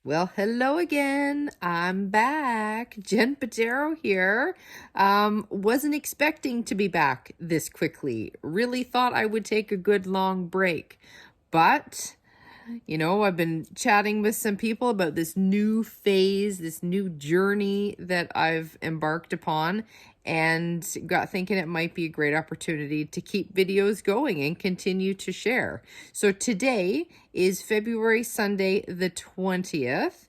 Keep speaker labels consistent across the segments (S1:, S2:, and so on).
S1: Well, hello again. I'm back. Jen Patero here. Wasn't expecting to be back this quickly. Really thought I would take a good long break. But, I've been chatting with some people about this new phase, this new journey that I've embarked upon, and got thinking it might be a great opportunity to keep videos going and continue to share. So today is Sunday, the 20th.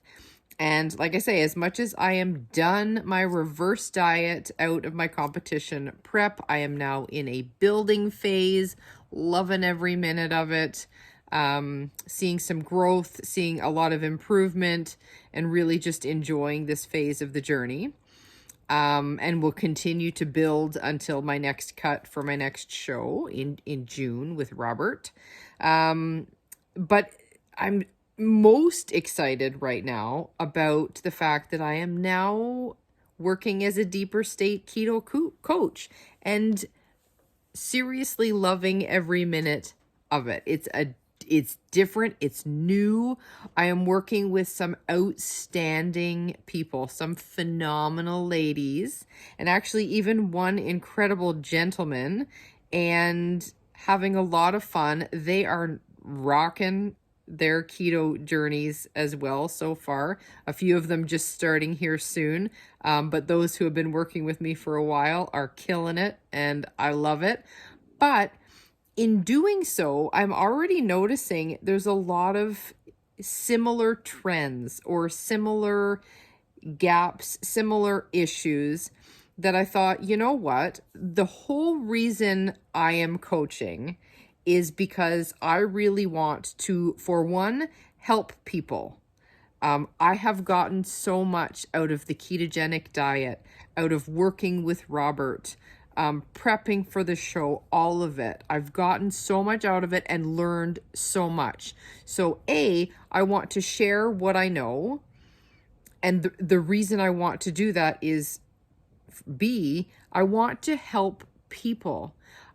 S1: And like I say, as much as I am done my reverse diet out of my competition prep, I am now in a building phase, loving every minute of it, seeing some growth, seeing a lot of improvement, and really just enjoying this phase of the journey. And will continue to build until my next cut for my next show in June with Robert. But I'm most excited right now about the fact that I am now working as a Deeper State Keto coach and seriously loving every minute of it. It's different. It's new. I am working with some outstanding people, some phenomenal ladies, and actually even one incredible gentleman, and having a lot of fun. They are rocking their keto journeys as well so far. A few of them just starting here soon. But those who have been working with me for a while are killing it, and I love it. But in doing so, I'm already noticing there's a lot of similar trends or similar gaps, similar issues that I thought, you know what? The whole reason I am coaching is because I really want to, for one, help people. I have gotten so much out of the ketogenic diet, out of working with Robert, prepping for the show, all of it. I've gotten so much out of it and learned so much. So A, I want to share what I know. And the reason I want to do that is B, I want to help people.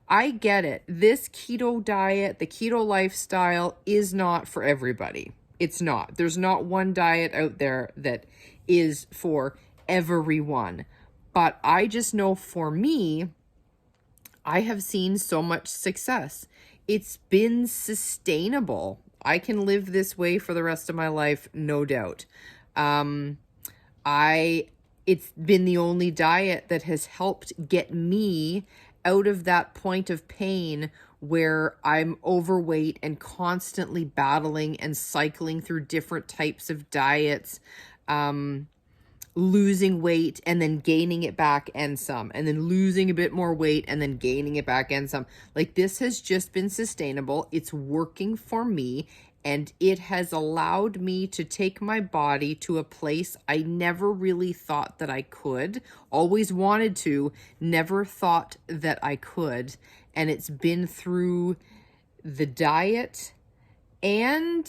S1: I get it. This keto diet, the keto lifestyle is not for everybody. It's not. There's not one diet out there that is for everyone. But I just know for me, I have seen so much success. It's been sustainable. I can live this way for the rest of my life, no doubt. It's been the only diet that has helped get me out of that point of pain where I'm overweight and constantly battling and cycling through different types of diets, losing weight and then gaining it back and some, and then losing a bit more weight and then gaining it back and some. Like, this has just been sustainable. It's working for me, and it has allowed me to take my body to a place I never really thought that I could. Always wanted to, never thought that I could. And it's been through the diet and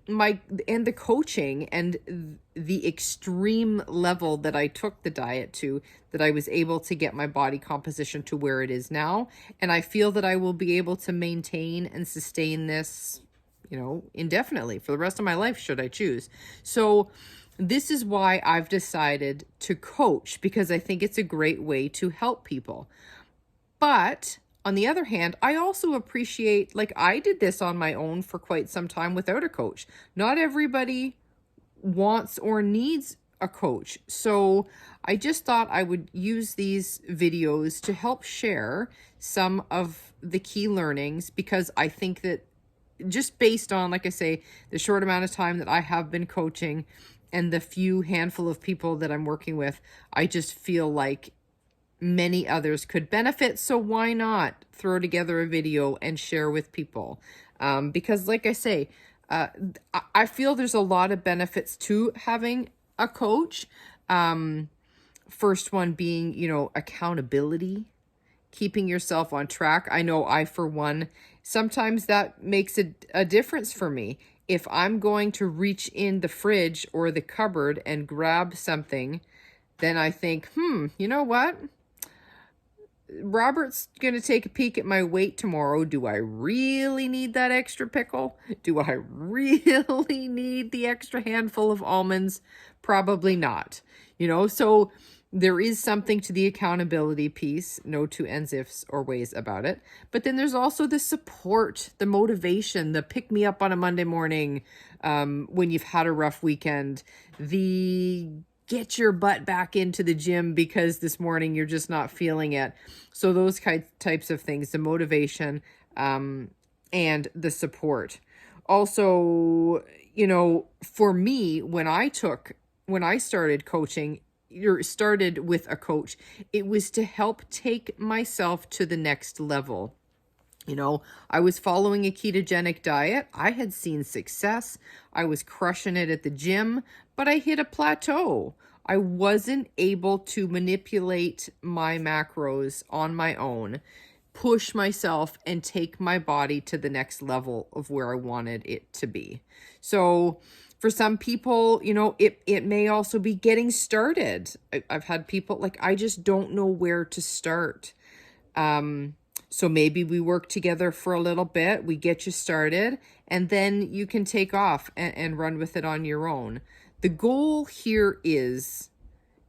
S1: the coaching and the extreme level that I took the diet to, that I was able to get my body composition to where it is now. And I feel that I will be able to maintain and sustain this, indefinitely for the rest of my life, should I choose. So this is why I've decided to coach, because I think it's a great way to help people. But on the other hand, I also appreciate, like, I did this on my own for quite some time without a coach. Not everybody wants or needs a coach. So I just thought I would use these videos to help share some of the key learnings, because I think that just based on, like I say, the short amount of time that I have been coaching and the few handful of people that I'm working with, I just feel like many others could benefit. So why not throw together a video and share with people? Because like I say, I feel there's a lot of benefits to having a coach. First one being, accountability, keeping yourself on track. I know I, for one, sometimes that makes a difference for me. If I'm going to reach in the fridge or the cupboard and grab something, then I think, you know what? Robert's going to take a peek at my weight tomorrow. Do I really need that extra pickle? Do I really need the extra handful of almonds? Probably not. So there is something to the accountability piece, no two ends, ifs, or ways about it. But then there's also the support, the motivation, the pick me up on a Monday morning when you've had a rough weekend, the get your butt back into the gym because this morning you're just not feeling it. So those types of things, the motivation and the support. Also, for me, when I started coaching, or started with a coach, it was to help take myself to the next level. I was following a ketogenic diet. I had seen success. I was crushing it at the gym, but I hit a plateau. I wasn't able to manipulate my macros on my own, push myself, and take my body to the next level of where I wanted it to be. So for some people, it may also be getting started. I've had people like, I just don't know where to start. So maybe we work together for a little bit, we get you started, and then you can take off and run with it on your own. The goal here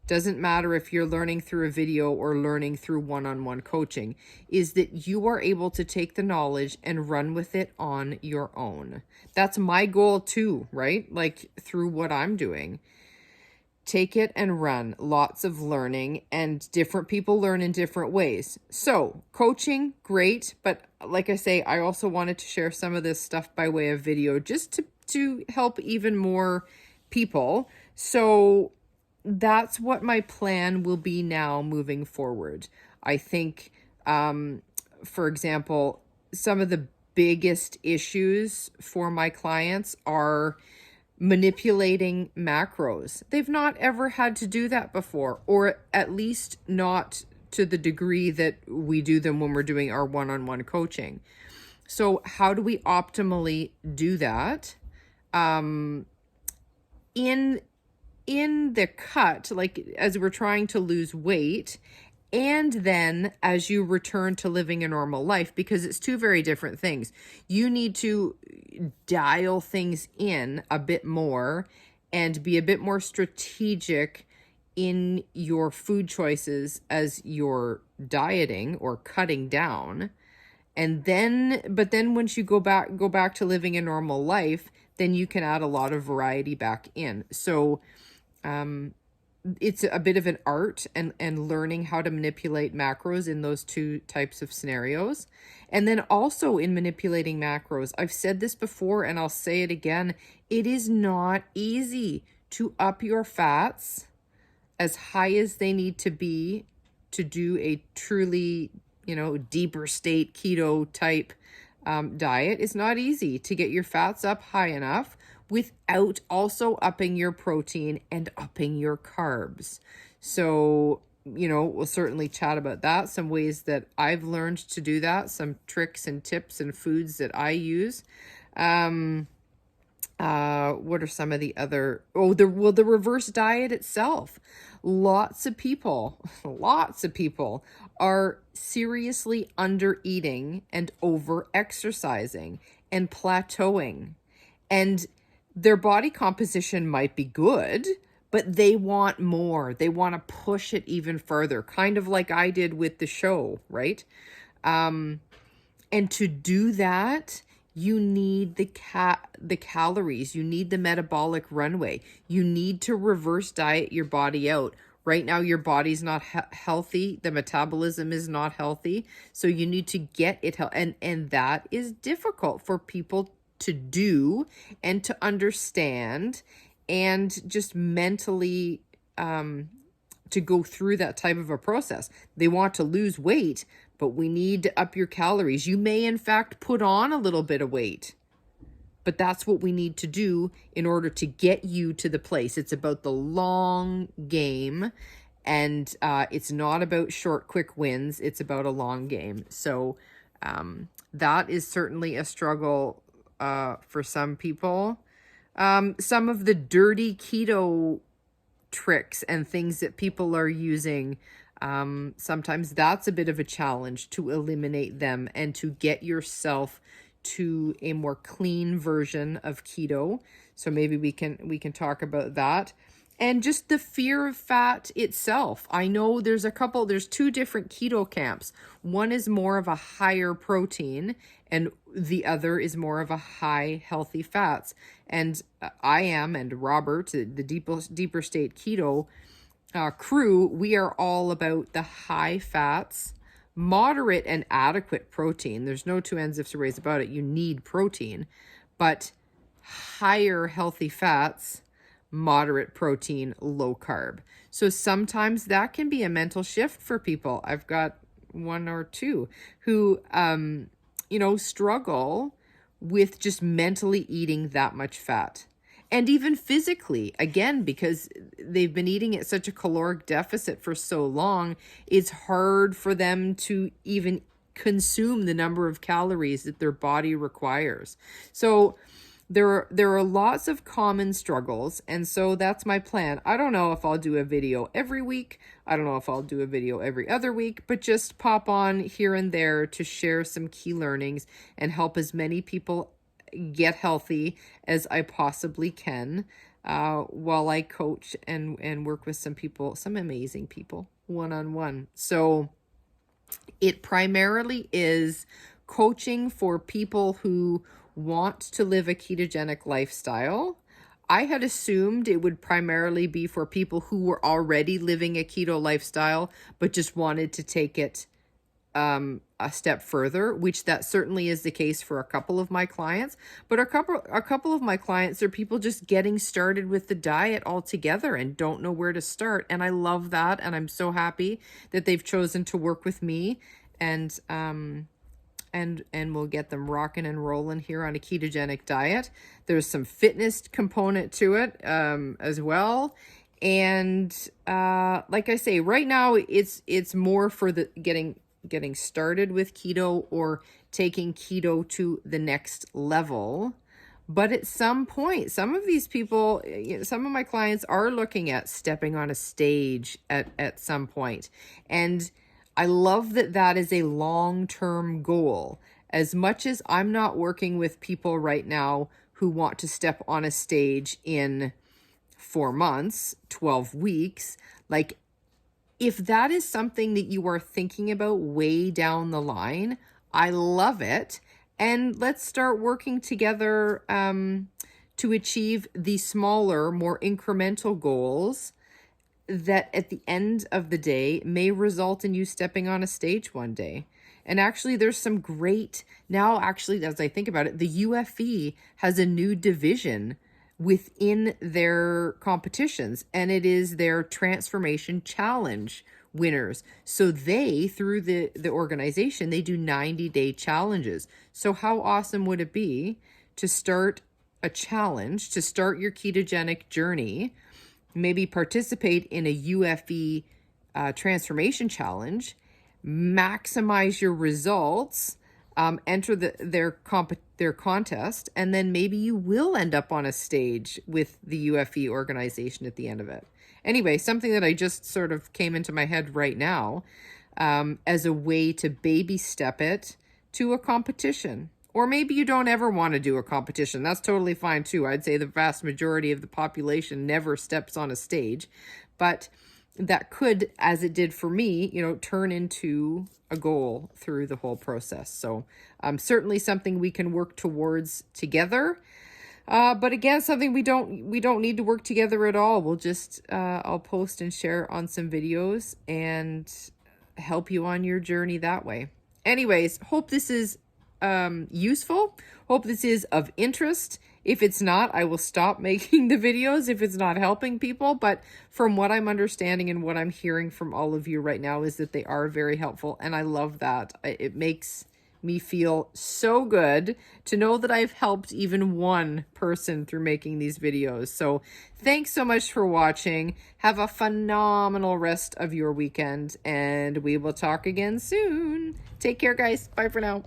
S1: doesn't matter if you're learning through a video or learning through one-on-one coaching, is that you are able to take the knowledge and run with it on your own. That's my goal too, right? Like through what I'm doing. Take it and run. Lots of learning, and different people learn in different ways. So coaching, great. But like I say, I also wanted to share some of this stuff by way of video just to help even more people. So that's what my plan will be now moving forward. I think, for example, some of the biggest issues for my clients are manipulating macros. They've not ever had to do that before, or at least not to the degree that we do them when we're doing our one-on-one coaching. So how do we optimally do that? In the cut, like as we're trying to lose weight, and then as you return to living a normal life, because it's two very different things. You need to dial things in a bit more and be a bit more strategic in your food choices as you're dieting or cutting down. But then once you go back to living a normal life, then you can add a lot of variety back in. So it's a bit of an art and learning how to manipulate macros in those two types of scenarios. And then also in manipulating macros, I've said this before and I'll say it again, it is not easy to up your fats as high as they need to be to do a truly, deeper state keto type diet. It's not easy to get your fats up high enough without also upping your protein and upping your carbs. So, we'll certainly chat about that, some ways that I've learned to do that, some tricks and tips and foods that I use. What are some of the other, the reverse diet itself. Lots of people are seriously under eating and over exercising and plateauing. And their body composition might be good, but they want more. They want to push it even further, kind of like I did with the show, right? And to do that, you need the calories. You need the metabolic runway. You need to reverse diet your body out. Right now, your body's not healthy. The metabolism is not healthy. So you need to get it healthy. And that is difficult for people to do and to understand, and just mentally to go through that type of a process. They want to lose weight, but we need to up your calories. You may in fact put on a little bit of weight, but that's what we need to do in order to get you to the place. It's about the long game, and it's not about short, quick wins. It's about a long game. So that is certainly a struggle for some people. Some of the dirty keto tricks and things that people are using Sometimes that's a bit of a challenge to eliminate them and to get yourself to a more clean version of keto. So maybe we can talk about that. And just the fear of fat itself. I know there's two different keto camps. One is more of a higher protein and the other is more of a high healthy fats. And I am, and Robert, the Deeper State Keto crew, we are all about the high fats, moderate and adequate protein. There's no two ends of two ways about it. You need protein, but higher healthy fats, moderate protein, low carb. So sometimes that can be a mental shift for people. I've got one or two who, struggle with just mentally eating that much fat. And even physically, again, because they've been eating at such a caloric deficit for so long, it's hard for them to even consume the number of calories that their body requires. So there are lots of common struggles, and so that's my plan. I don't know if I'll do a video every week. I don't know if I'll do a video every other week, but just pop on here and there to share some key learnings and help as many people get healthy as I possibly can, while I coach and work with some amazing people one-on-one. So it primarily is coaching for people who want to live a ketogenic lifestyle. I had assumed it would primarily be for people who were already living a keto lifestyle, but just wanted to take it a step further, which that certainly is the case for a couple of my clients. But a couple of my clients are people just getting started with the diet altogether and don't know where to start. And I love that. And I'm so happy that they've chosen to work with me, and we'll get them rocking and rolling here on a ketogenic diet. There's some fitness component to it as well. And like I say, right now it's more for the getting started with keto or taking keto to the next level. But at some point, some of these people, some of my clients are looking at stepping on a stage at some point. And I love that that is a long-term goal. As much as I'm not working with people right now who want to step on a stage in 4 months, 12 weeks, like, if that is something that you are thinking about way down the line, I love it. And let's start working together to achieve the smaller, more incremental goals that at the end of the day may result in you stepping on a stage one day. And actually, there's some great, now actually, as I think about it, the UFE has a new division within their competitions, and it is their transformation challenge winners. So they, through the organization, they do 90-day challenges. So how awesome would it be to start a challenge, to start your ketogenic journey, maybe participate in a UFE transformation challenge, maximize your results, enter their contest, and then maybe you will end up on a stage with the UFE organization at the end of it. Anyway, something that I just sort of came into my head right now as a way to baby step it to a competition. Or maybe you don't ever want to do a competition. That's totally fine too. I'd say the vast majority of the population never steps on a stage, but that could, as it did for me, turn into a goal through the whole process. So certainly something we can work towards together. But again, something we don't need to work together at all. We'll just, I'll post and share on some videos and help you on your journey that way. Anyways, hope this is useful. Hope this is of interest. If it's not, I will stop making the videos if it's not helping people. But from what I'm understanding and what I'm hearing from all of you right now is that they are very helpful. And I love that. It makes me feel so good to know that I've helped even one person through making these videos. So thanks so much for watching. Have a phenomenal rest of your weekend, and we will talk again soon. Take care, guys. Bye for now.